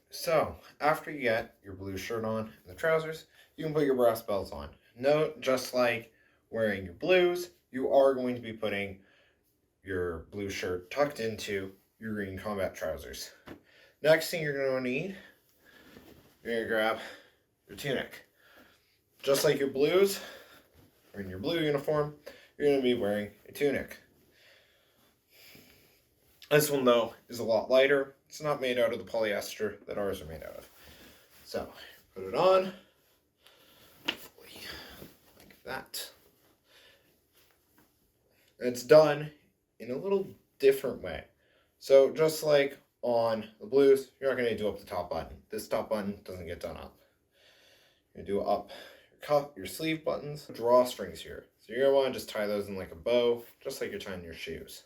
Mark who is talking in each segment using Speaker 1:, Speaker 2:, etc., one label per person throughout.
Speaker 1: So, after you get your blue shirt on and the trousers, you can put your brass belts on. Note, just like wearing your blues, you are going to be putting your blue shirt tucked into your green combat trousers. Next thing you're going to need, you're going to grab your tunic. Just like your blues, or in your blue uniform, you're going to be wearing a tunic. This one, though, is a lot lighter. It's not made out of the polyester that ours are made out of. So, put it on, like that. And it's done in a little different way. So, just like on the blues, you're not going to do up the top button. This top button doesn't get done up. You're going to do up your cuff, your sleeve buttons, drawstrings here. So, you're going to want to just tie those in like a bow, just like you're tying your shoes.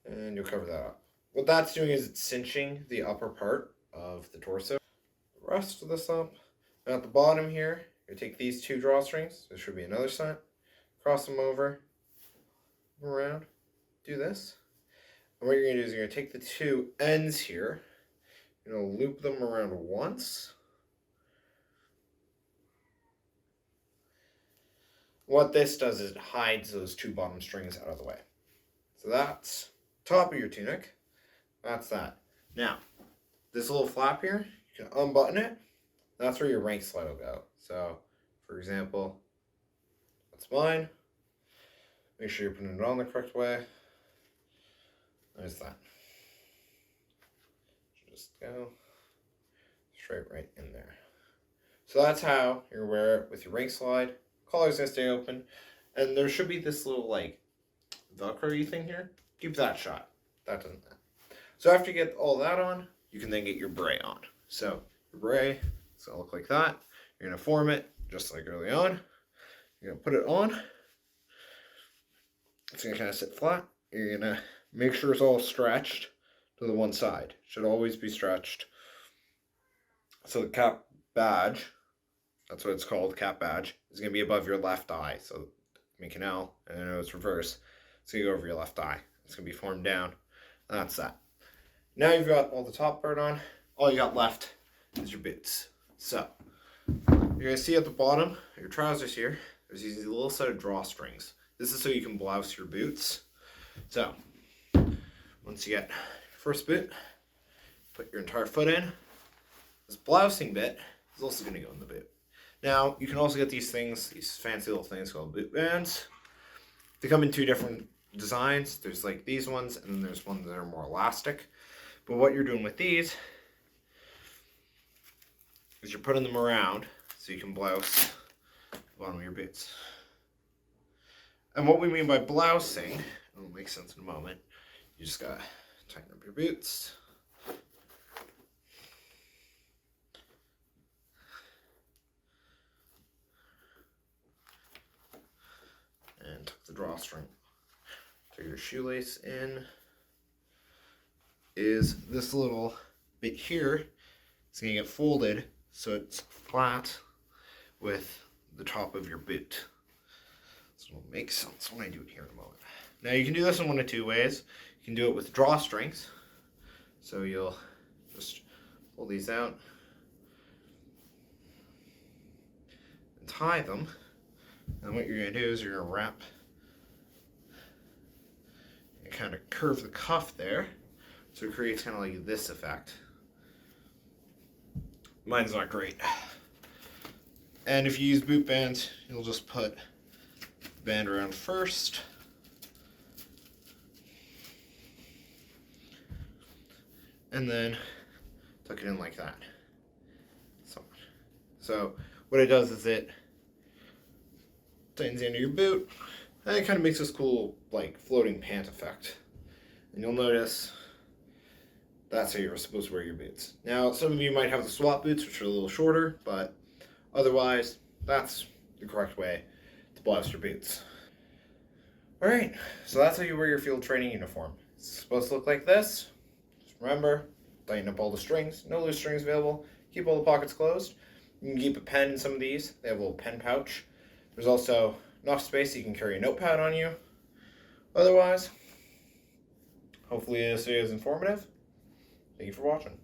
Speaker 1: And you'll cover that up. What that's doing is it's cinching the upper part of the torso. The rest of this up. And at the bottom here, you take these two drawstrings. There should be another set. Cross them over, around, do this. And what you're going to do is you're going to take the two ends here, you're going to loop them around once. What this does is it hides those two bottom strings out of the way. So that's top of your tunic. That's that. Now, this little flap here, you can unbutton it. That's where your rank slide will go. So, for example, that's mine. Make sure you're putting it on the correct way. There's that. Just go straight right in there. So that's how you're gonna wear it with your rank slide. Collar's gonna stay open. And there should be this little like Velcro-y thing here. Keep that shut. That doesn't matter. So after you get all that on, you can then get your beret on. So your beret is gonna look like that. You're gonna form it just like early on. You're gonna put it on. It's gonna kind of sit flat. You're gonna make sure it's all stretched to the one side. Should always be stretched. So the cap badge, that's what it's called, cap badge, is gonna be above your left eye. So make an L, and then it's reverse. It's gonna go over your left eye. It's gonna be formed down. That's that. Now you've got all the top part on. All you got left is your boots. So you're gonna see at the bottom of your trousers here, there's these little set of drawstrings. This is so you can blouse your boots. So once you get your first boot, put your entire foot in. This blousing bit is also gonna go in the boot. Now you can also get these things, these fancy little things called boot bands. They come in two different designs. There's like these ones, and then there's ones that are more elastic. But what you're doing with these is you're putting them around so you can blouse the bottom of your boots. And what we mean by blousing, it'll make sense in a moment, you just gotta tighten up your boots. And tuck the drawstring. Tuck your shoelace in. Is this little bit here, it's gonna get folded so it's flat with the top of your boot. So it'll make sense when I do it here in a moment. Now you can do this in one of two ways. You can do it with drawstrings. So you'll just pull these out and tie them. And what you're gonna do is you're gonna wrap and kind of curve the cuff there. So it creates kind of like this effect. Mine's not great. And if you use boot bands, you'll just put the band around first. And then tuck it in like that. So what it does is it tightens the end of your boot, and it kind of makes this cool like floating pant effect. And you'll notice that's how you're supposed to wear your boots. Now, some of you might have the swap boots, which are a little shorter, but otherwise, that's the correct way to blouse your boots. Alright, so that's how you wear your field training uniform. It's supposed to look like this. Just remember, tighten up all the strings, no loose strings available, keep all the pockets closed. You can keep a pen in some of these. They have a little pen pouch. There's also enough space so you can carry a notepad on you. Otherwise, hopefully this video is informative. Thank you for watching.